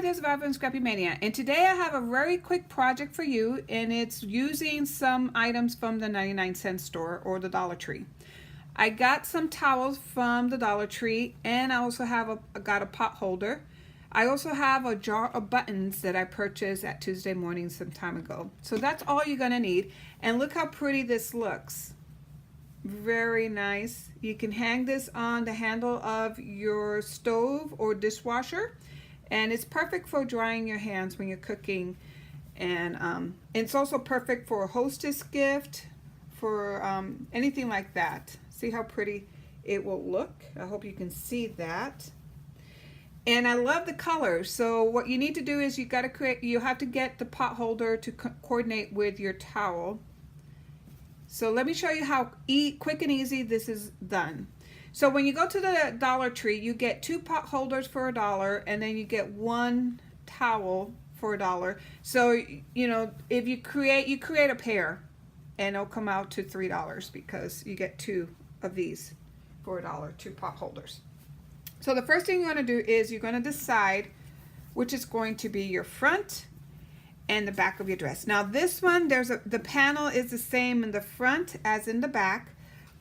it is Vibrant Scrappy Mania, and today I have a very quick project for you, and it's using some items from the 99-cent store or the Dollar Tree. I got some towels from the Dollar Tree, and I also have got a pot holder. I also have a jar of buttons that I purchased at Tuesday Morning some time ago. So that's all you're gonna need, and look how pretty this looks. Very nice. You can hang this on the handle of your stove or dishwasher, and it's perfect for drying your hands when you're cooking. And it's also perfect for a hostess gift, for anything like that. See how pretty it will look? I hope you can see that. And I love the colors. So what you need to do is you have to get the pot holder to coordinate with your towel. So let me show you how quick and easy this is done. So when you go to the Dollar Tree, you get 2 pot holders for $1, and then you get 1 towel for $1. So, you know, if you create a pair, and it'll come out to $3 because you get 2 of these for $1, 2 pot holders. So the first thing you want to do is you're going to decide which is going to be your front and the back of your dress. Now this one, the panel is the same in the front as in the back,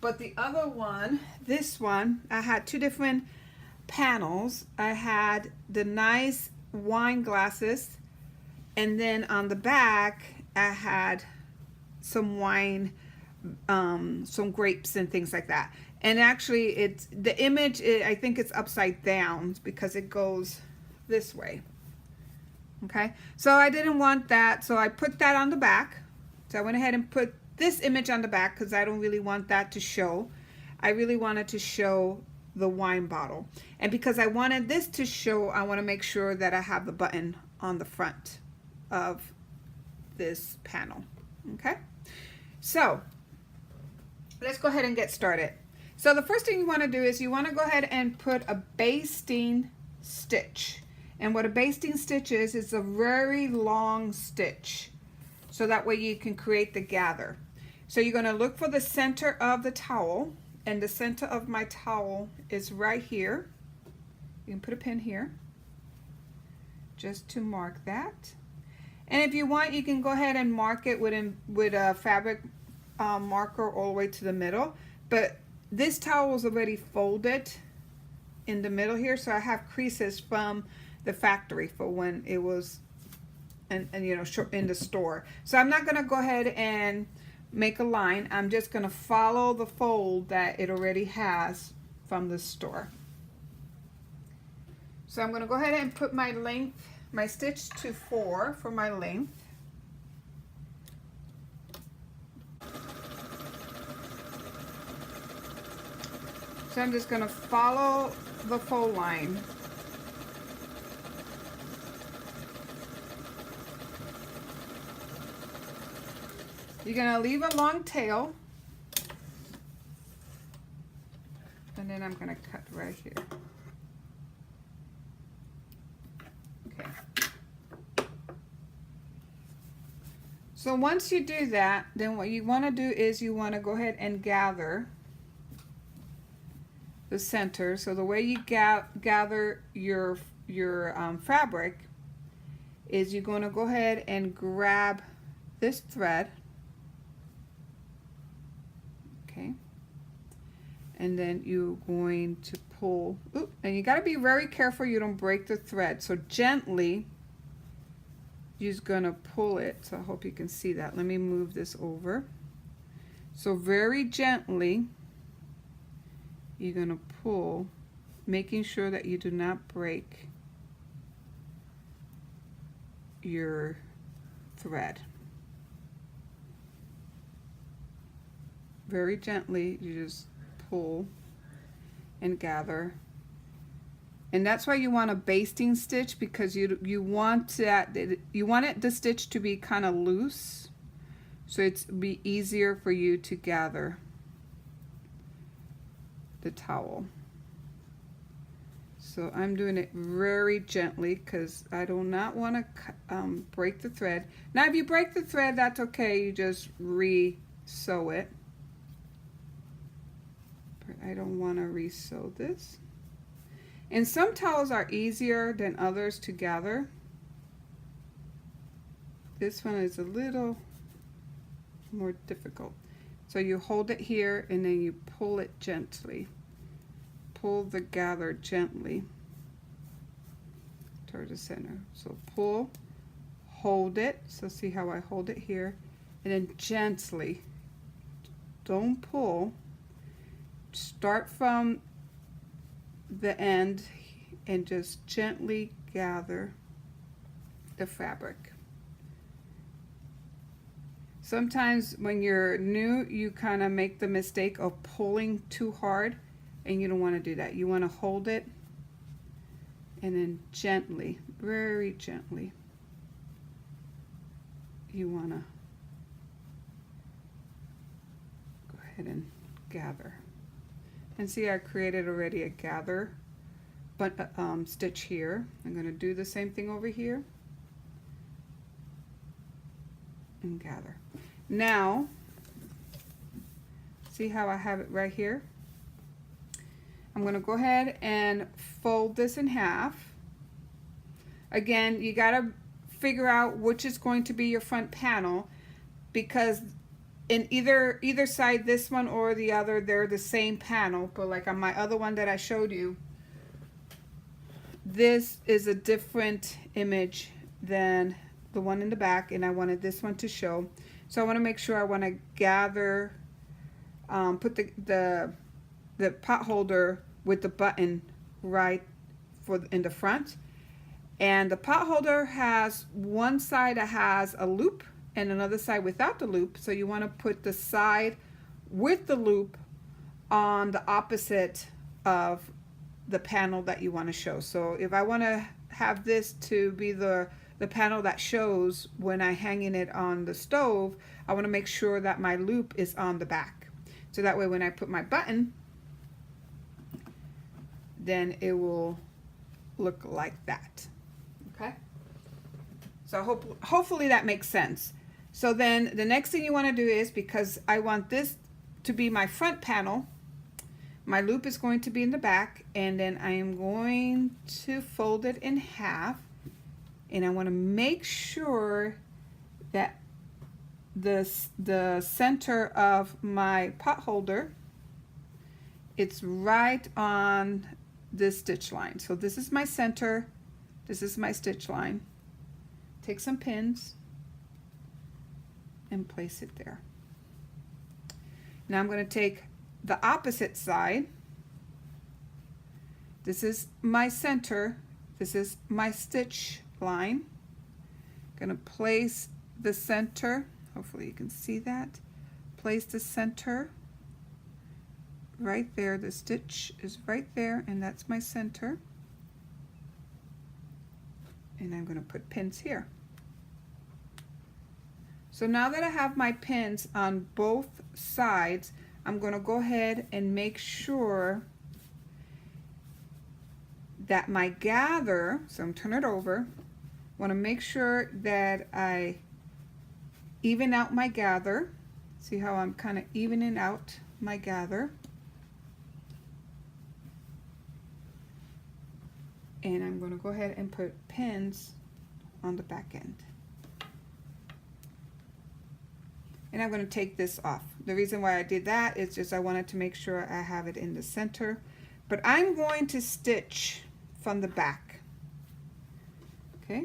but the other one, this one, I had 2 different panels. I had the nice wine glasses, and then on the back I had some wine, some grapes and things like that. And actually it's the image, I think it's upside down because it goes this way. Okay, so I didn't want that, so I put that on the back. So I went ahead and put this image on the back because I don't really want that to show. I really wanted to show the wine bottle, and because I wanted this to show, I want to make sure that I have the button on the front of this panel. Okay, so let's go ahead and get started. So the first thing you want to do is you want to go ahead and put a basting stitch. And what a basting stitch is a very long stitch, so that way you can create the gather. So you're going to look for the center of the towel, and the center of my towel is right here. You can put a pin here just to mark that. And if you want, you can go ahead and mark it with a fabric marker all the way to the middle. But this towel is already folded in the middle here, so I have creases from the factory for when it was and you know, in the store. So I'm not going to go ahead and make a line. I'm just going to follow the fold that it already has from the store. So I'm going to go ahead and put my length, my stitch to 4 for my length. So I'm just going to follow the fold line. You're going to leave a long tail, and then I'm going to cut right here. Okay. So once you do that, then what you want to do is you want to go ahead and gather the center. So the way you gather your fabric is you're going to go ahead and grab this thread. Okay, and then you're going to pull, and you got to be very careful you don't break the thread. So gently, you're just going to pull it. So I hope you can see that. Let me move this over. So very gently, you're going to pull, making sure that you do not break your thread. Very gently, you just pull and gather. And that's why you want a basting stitch, because you want the stitch to be kind of loose, so it's be easier for you to gather the towel. So I'm doing it very gently because I do not want to break the thread. Now if you break the thread, that's okay, you just re-sew it. But I don't want to re-sew this. And some towels are easier than others to gather. This one is a little more difficult. So you hold it here and then you pull it gently. Pull the gather gently toward the center. So pull, hold it. So see how I hold it here, and then gently. Don't pull. Start from the end and just gently gather the fabric. Sometimes when you're new, you kind of make the mistake of pulling too hard, and you don't want to do that. You want to hold it and then gently, very gently, you want to go ahead and gather. And see, I created already a gather stitch here. I'm going to do the same thing over here and gather. Now, see how I have it right here? I'm going to go ahead and fold this in half. Again, you got to figure out which is going to be your front panel, because in either side, this one or the other, they're the same panel. But like on my other one that I showed you, this is a different image than the one in the back, and I wanted this one to show. So I want to make sure I want to gather, put the pot holder with the button right in the front. And the pot holder has one side that has a loop and another side without the loop. So you want to put the side with the loop on the opposite of the panel that you want to show. So if I want to have this to be the panel that shows when I hanging it on the stove, I want to make sure that my loop is on the back. So that way when I put my button, then it will look like that. Okay? So hopefully that makes sense. So then the next thing you want to do is, because I want this to be my front panel, my loop is going to be in the back, and then I am going to fold it in half, and I want to make sure that the center of my pot holder, it's right on this stitch line. So this is my center, this is my stitch line. Take some pins and place it there. Now I'm going to take the opposite side. This is my center, this is my stitch line. I'm going to place the center, hopefully you can see that. Place the center right there. The stitch is right there, and that's my center. And I'm going to put pins here. So now that I have my pins on both sides, I'm going to go ahead and make sure that my gather, so I'm turning it over, want to make sure that I even out my gather. See how I'm kind of evening out my gather. And I'm going to go ahead and put pins on the back end. And I'm going to take this off. The reason why I did that is just I wanted to make sure I have it in the center. But I'm going to stitch from the back. Okay.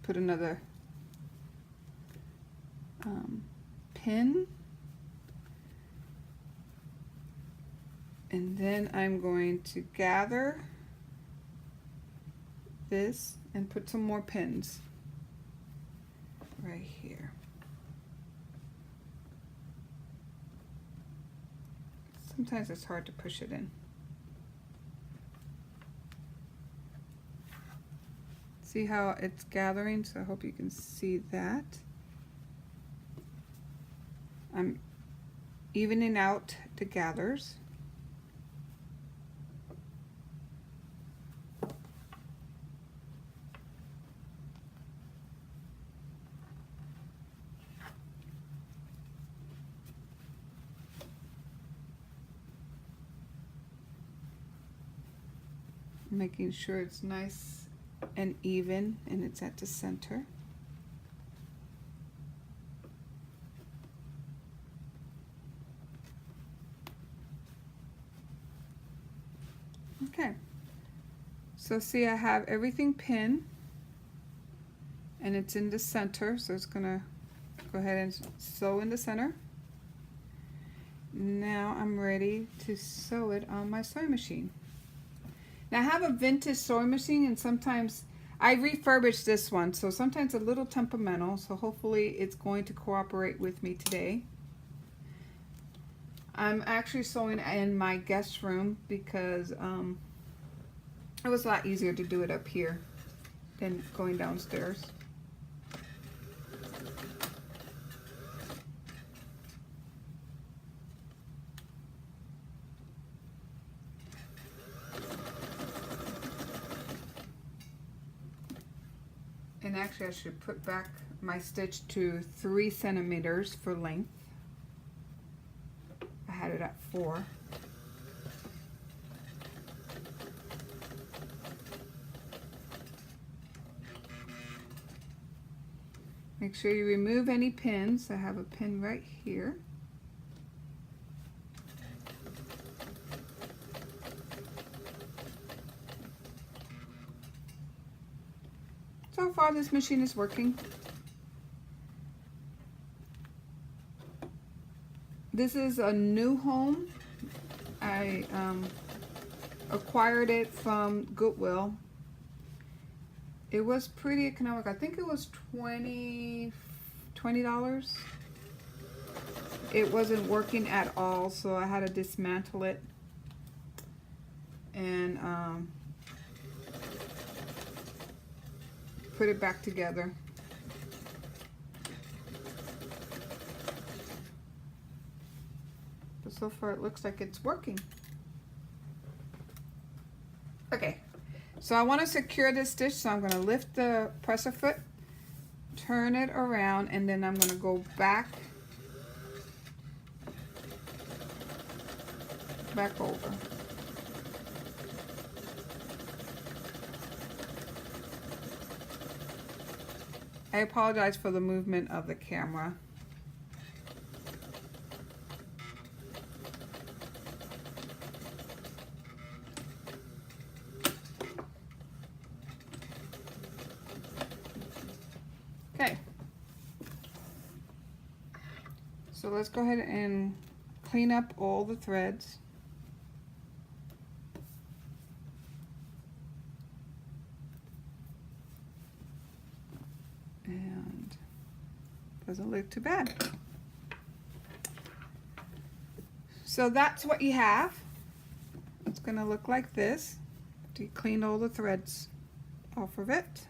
Put another pin. And then I'm going to gather this and put some more pins right here. Sometimes it's hard to push it in. See how it's gathering? So I hope you can see that. I'm evening out the gathers. making sure it's nice and even and it's at the center. Okay, so see, I have everything pinned and it's in the center, so it's gonna go ahead and sew in the center. Now I'm ready to sew it on my sewing machine. Now I have a vintage sewing machine, and sometimes I refurbished this one, so sometimes a little temperamental, so hopefully it's going to cooperate with me today. I'm actually sewing in my guest room because it was a lot easier to do it up here than going downstairs. And actually I should put back my stitch to 3 centimeters for length. I had it at 4. Make sure you remove any pins. I have a pin right here. So far this machine is working. This is a new home. I acquired it from Goodwill. It was pretty economic. I think it was $20. It wasn't working at all, so I had to dismantle it and put it back together. But so far it looks like it's working. Okay, so I want to secure this stitch, so I'm going to lift the presser foot, turn it around, and then I'm going to go back over. I apologize for the movement of the camera. Okay. So let's go ahead and clean up all the threads. And doesn't look too bad. So that's what you have. It's going to look like this. You clean all the threads off of it.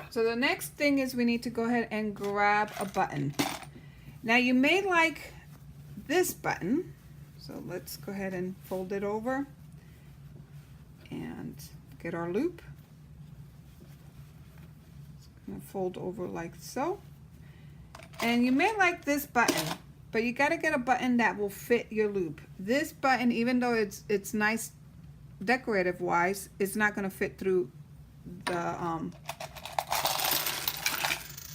So the next thing is we need to go ahead and grab a button. Now you may like this button, so let's go ahead and fold it over and get our loop. It's gonna fold over like so. And you may like this button, but you gotta get a button that will fit your loop. This button, even though it's nice decorative wise, it's not gonna fit through the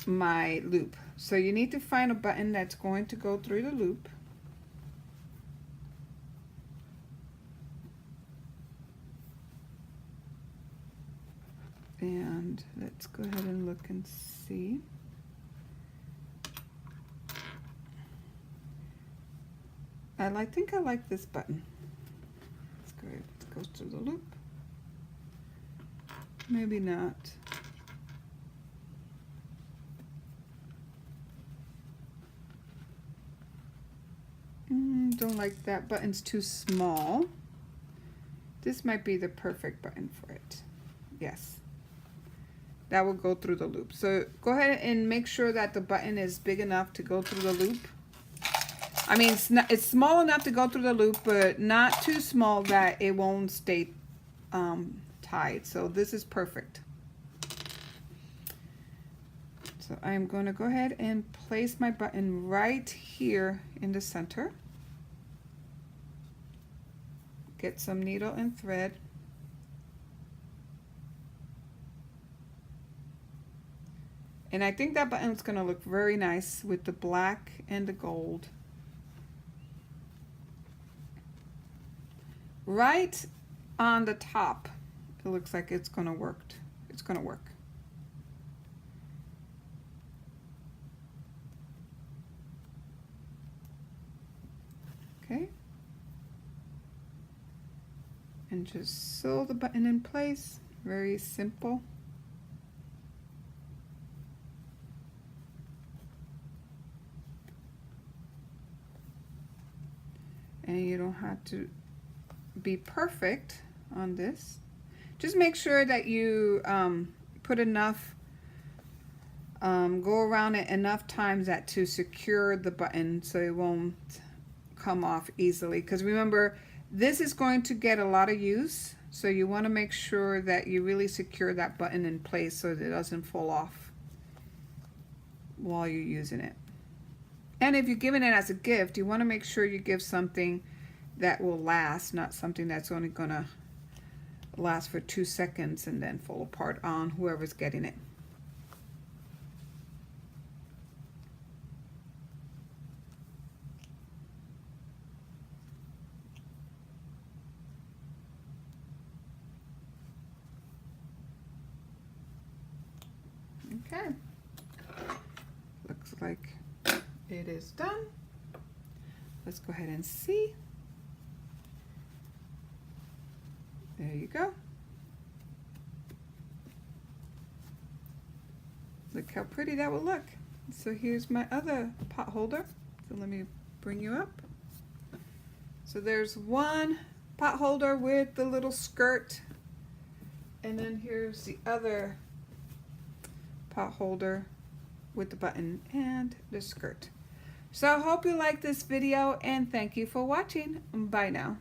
my loop. So you need to find a button that's going to go through the loop. And let's go ahead and look and see. I think I like this button. Let's go ahead, it goes through the loop. Maybe not. Don't like that. Button's too small. This might be the perfect button for it. Yes. That will go through the loop. So go ahead and make sure that the button is big enough to go through the loop. I mean, it's small enough to go through the loop, but not too small that it won't stay tied. So this is perfect. So I'm going to go ahead and place my button right here in the center. Get some needle and thread. And I think that button's going to look very nice with the black and the gold. Right on the top, it looks like it's going to work. It's going to work. Okay. And just sew the button in place. Very simple. And you don't have to be perfect on this. Just make sure that you put enough, go around it enough times that to secure the button so it won't come off easily. Because remember, this is going to get a lot of use, so you want to make sure that you really secure that button in place so that it doesn't fall off while you're using it. And if you're giving it as a gift, you want to make sure you give something that will last, not something that's only gonna last for 2 seconds and then fall apart on whoever's getting it. Okay, looks like it is done. Let's go ahead and see. There you go. Look how pretty that will look. So here's my other pot holder. So let me bring you up. So there's one pot holder with the little skirt, and then here's the other pot holder with the button and the skirt. So I hope you like this video, and thank you for watching. Bye now.